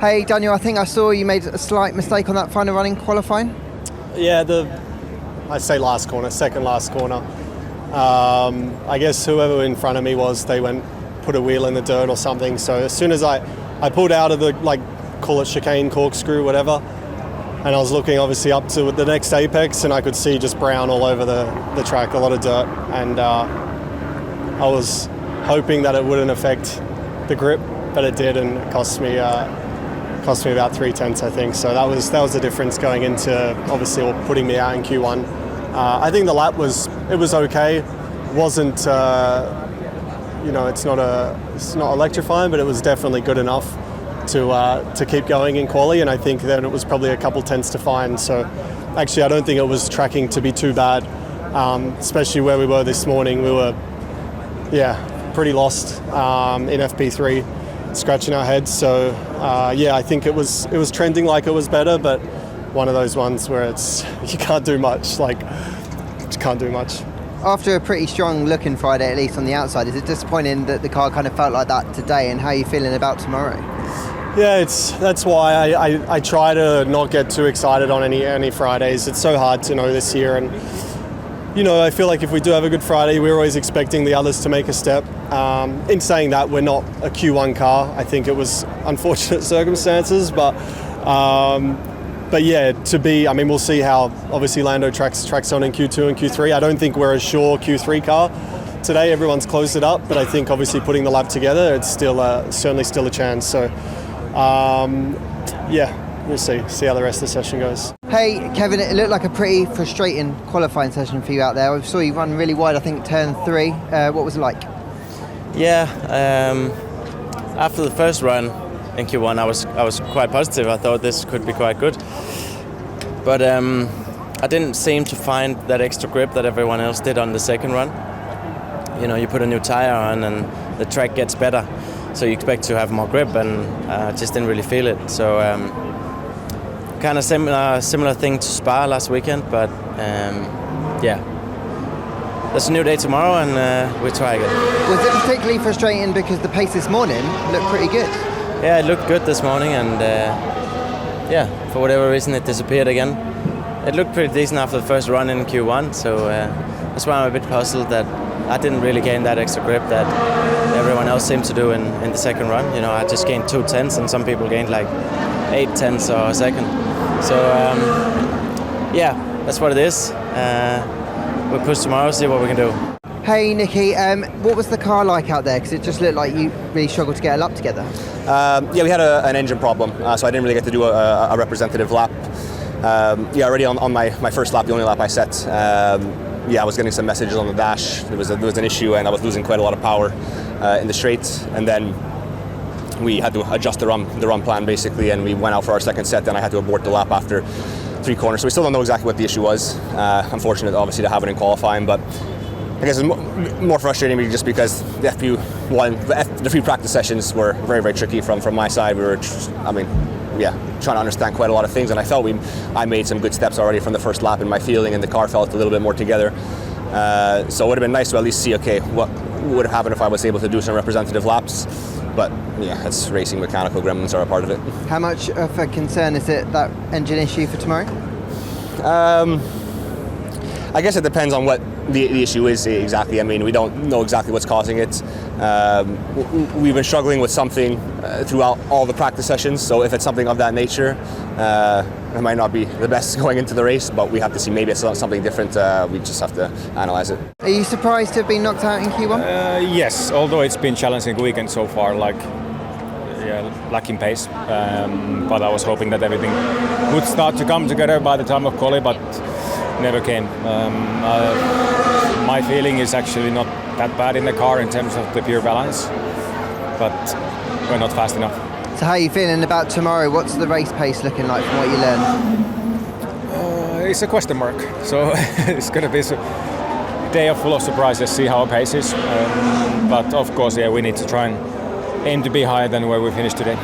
Hey Daniel, I think I saw you made a slight mistake on that final run in qualifying. Yeah, I'd say last corner, second last corner. I guess whoever in front of me they put a wheel in the dirt or something. So as soon as I pulled out of the, call it chicane, corkscrew, whatever, and I was looking obviously up to the next apex, and I could see just brown all over the track, a lot of dirt, and I was hoping that it wouldn't affect the grip, but it did, and it cost me about 3/10, I think. So that was the difference going into obviously putting me out in Q1. I think the lap was okay. Wasn't it's not electrifying, but it was definitely good enough to keep going in quali, and I think then it was probably a couple tenths to find. So actually I don't think it was tracking to be too bad, especially where we were this morning. We were pretty lost in FP3, scratching our heads. So I think it was trending like it was better, but one of those ones where you can't do much, you can't do much. After a pretty strong looking Friday, at least on the outside, is it disappointing that the car kind of felt like that today, and how are you feeling about tomorrow? Yeah, that's why I try to not get too excited on any Fridays. It's so hard to know this year, and I feel like if we do have a good Friday, we're always expecting the others to make a step. In saying that, we're not a Q1 car. I think it was unfortunate circumstances, but yeah, we'll see how obviously Lando tracks on in Q2 and Q3. I don't think we're a sure Q3 car today. Everyone's closed it up, but I think obviously putting the lap together, it's certainly still a chance. So we'll see how the rest of the session goes. Hey Kevin, it looked like a pretty frustrating qualifying session for you out there. I saw you run really wide, I think turn 3. What was it like? Yeah, after the first run in Q1, I was quite positive. I thought this could be quite good, but I didn't seem to find that extra grip that everyone else did on the second run. You put a new tire on and the track gets better, so you expect to have more grip, and just didn't really feel it. So kind of similar thing to Spa last weekend, but there's a new day tomorrow, and we try again. Was it particularly frustrating because the pace this morning looked pretty good? Yeah, it looked good this morning, and for whatever reason it disappeared again. It looked pretty decent after the first run in Q1, so that's why I'm a bit puzzled that I didn't really gain that extra grip that everyone else seemed to do in the second run. I just gained 2 tenths, and some people gained 8 tenths or a second. So that's what it is. We'll push tomorrow, see what we can do. Hey Nicky, what was the car like out there? Because it just looked like you really struggled to get a lap together. We had an engine problem, so I didn't really get to do a representative lap. Already on my first lap, the only lap I set, I was getting some messages on the dash. There was an issue, and I was losing quite a lot of power in the straight. And then we had to adjust the run plan basically, and we went out for our second set. Then I had to abort the lap after 3 corners. So we still don't know exactly what the issue was. Unfortunate, obviously, to have it in qualifying, but I guess it's more frustrating me just because the FP1, the few practice sessions were very, very tricky from my side. We were, trying to understand quite a lot of things, and I felt I made some good steps already from the first lap in my feeling, and the car felt a little bit more together. So it would have been nice to at least see, what would have happened if I was able to do some representative laps. But it's racing, mechanical gremlins are a part of it. How much of a concern is it, that engine issue for tomorrow? I guess it depends on what the issue is exactly. We don't know exactly what's causing it. We've been struggling with something throughout all the practice sessions, so if it's something of that nature, it might not be the best going into the race, but we have to see. Maybe it's something different. We just have to analyze it. Are you surprised to have been knocked out in Q1? Yes, although it's been challenging weekend so far, lacking pace. But I was hoping that everything would start to come together by the time of quali, but never came. My feeling is actually not that bad in the car in terms of the pure balance, but we're not fast enough. So how are you feeling about tomorrow? What's the race pace looking like from what you learned? It's a question mark. So it's going to be a day full of surprises, see how our pace is. But of course, we need to try and aim to be higher than where we finished today.